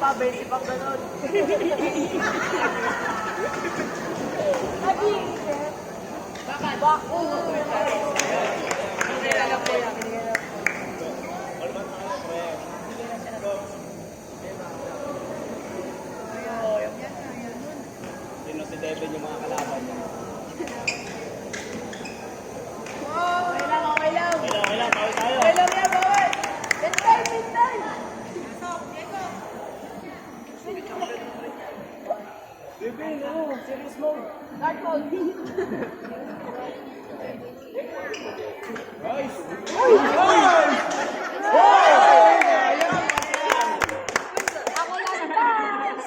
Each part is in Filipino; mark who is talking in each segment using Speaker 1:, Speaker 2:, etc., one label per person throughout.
Speaker 1: pa, 20 pa ganun.
Speaker 2: Abi, bakit? Bako.
Speaker 3: Sino si Devin yung mga kalaban niya?
Speaker 2: Okay lang, okay lang.
Speaker 3: Kailan, tawid tayo.
Speaker 2: Okay lang yan, bawal. Bintay, bintay.
Speaker 1: Devin, serious mode.
Speaker 2: Start mode.
Speaker 3: Guys!
Speaker 2: Ako lang ba?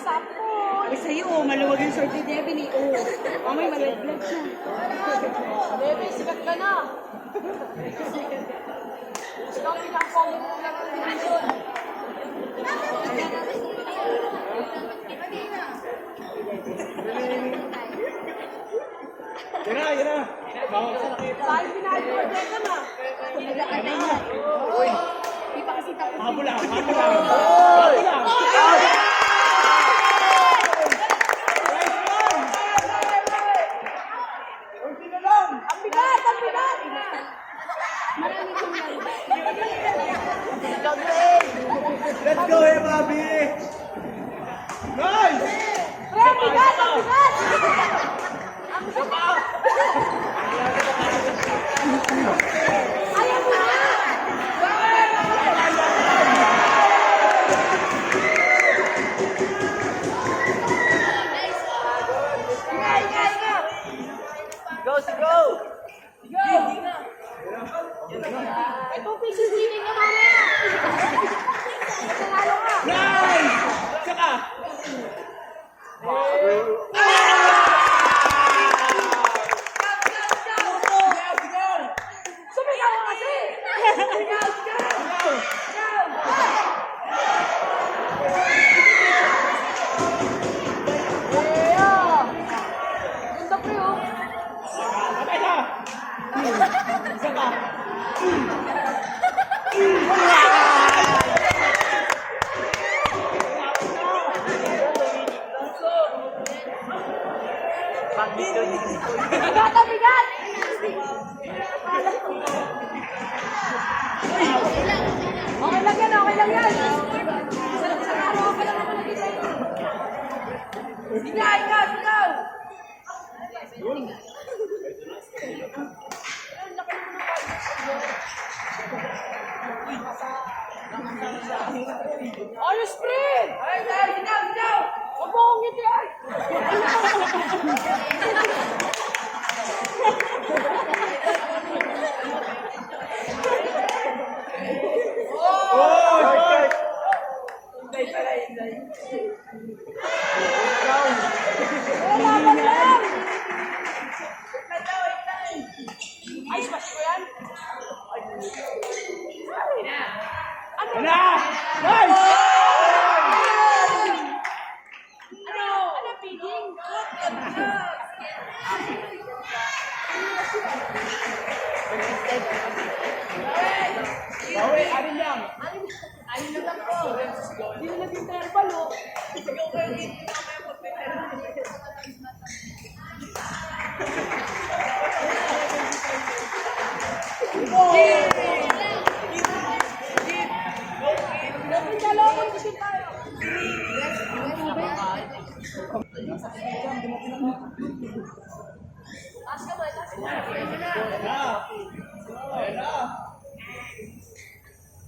Speaker 2: Sapol.
Speaker 4: Ay, sa'yo, maluwag yung short ni Devin eh. Oh, mamay malag-vlog siya.
Speaker 2: Bebe, sikat ka na. Ikaw pinaka-comment mo lang ang pinasyon.
Speaker 3: Yan na! Bawal sa nakita.
Speaker 2: Dahil pinaka-comment ka na.
Speaker 4: Nag-aantay niya. Uy, di pa kasi tapos.
Speaker 3: Habo lang! Habo lang!
Speaker 2: Ang bigat, ang bigat.
Speaker 4: Marami kong laro.
Speaker 3: Let's go, hey, Bobby! Nice!
Speaker 2: Pre, ang bigat, ang bigat. Ang bigat. Ayaw mo na.
Speaker 1: Go, go!
Speaker 2: Ito, pieces reading niya mamaya. Nanalo ka.
Speaker 3: Nice! Saka!
Speaker 2: Sumigaw ka kasi. Sigaw, sigaw. Yeah. Ganda pre, oh.
Speaker 3: Patay ka! Saka!
Speaker 2: Bigat, ang bigat. Okay lang yan, okay lang yan. Sa araw ka lang naman nag-isa. Sige, ikaw, ikaw. Ayos, pre! Ay, sinaw, sinaw! Huwag mo akong ngitian! Laban lang! Ayos ba ko yan?
Speaker 3: Yan na! Nice!
Speaker 2: Ano feeling?
Speaker 3: Bawi, alin lang!
Speaker 2: Ayun na lang po. Hindi na naging verbal, oh. Dapat dalawang kasi tayo. Taas ka ba? Taas ka ba?
Speaker 3: Yan na! Yan na!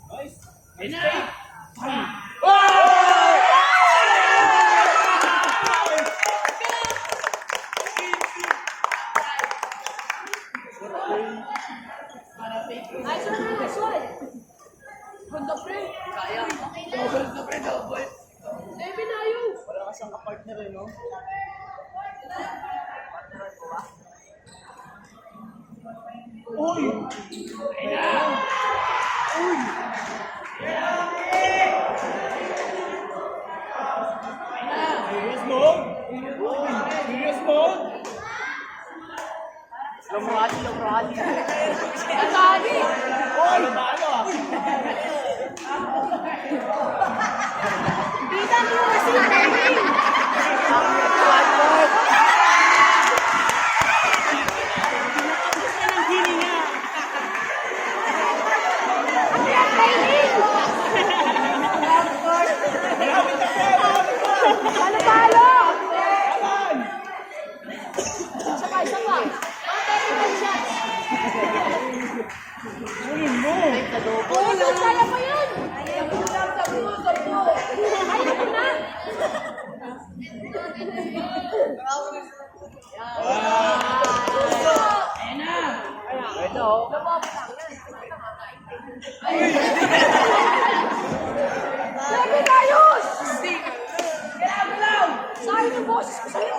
Speaker 3: Nice! Yan na!
Speaker 2: Ayos na na, nice one. Ganda, pre. Kaya. Ganda, pre, double. Devin, ayos.
Speaker 3: Wala ka siyang kapartner eh, no? Uy! Ayan! Uy! Serious mode? Uy! Serious mode?
Speaker 1: Lumrali.
Speaker 2: Natali.
Speaker 3: Uy! Ano?
Speaker 2: Kita mo.
Speaker 3: Uy mo!
Speaker 2: Oh, kaya pa yun! Sabi mo. Kaya mo na!
Speaker 1: Ito, oh.
Speaker 2: Sabi Gayos! Galaw! Sayang yung boses ko sa'yo!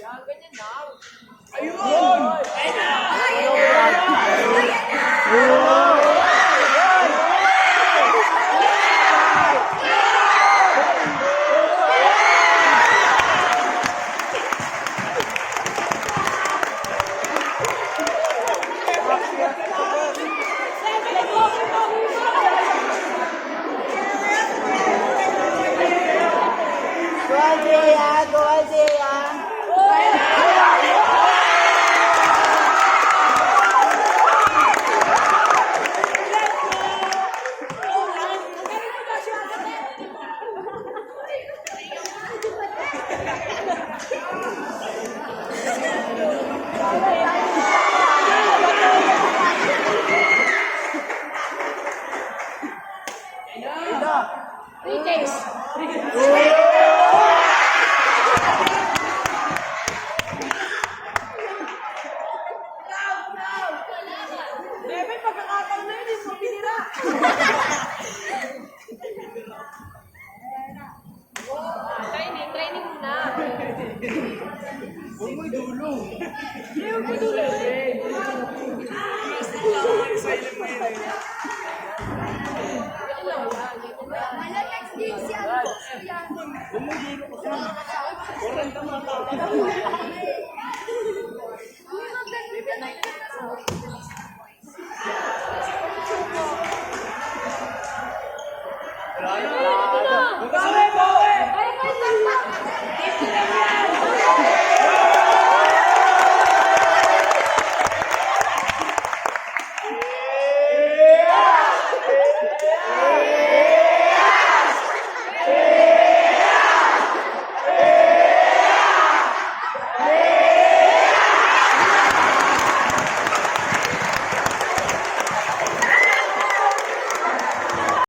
Speaker 2: Yan, ganyan daw.
Speaker 3: Ayun!
Speaker 1: Go Isaiah! Go Isaiah!
Speaker 2: Greetings!
Speaker 4: Bebe, pagkakataon na yun, hindi mo pinira.
Speaker 2: Training muna.
Speaker 3: Huwag mo'y dulo! Huwag mo'y dulo kasi. 40 mga tao.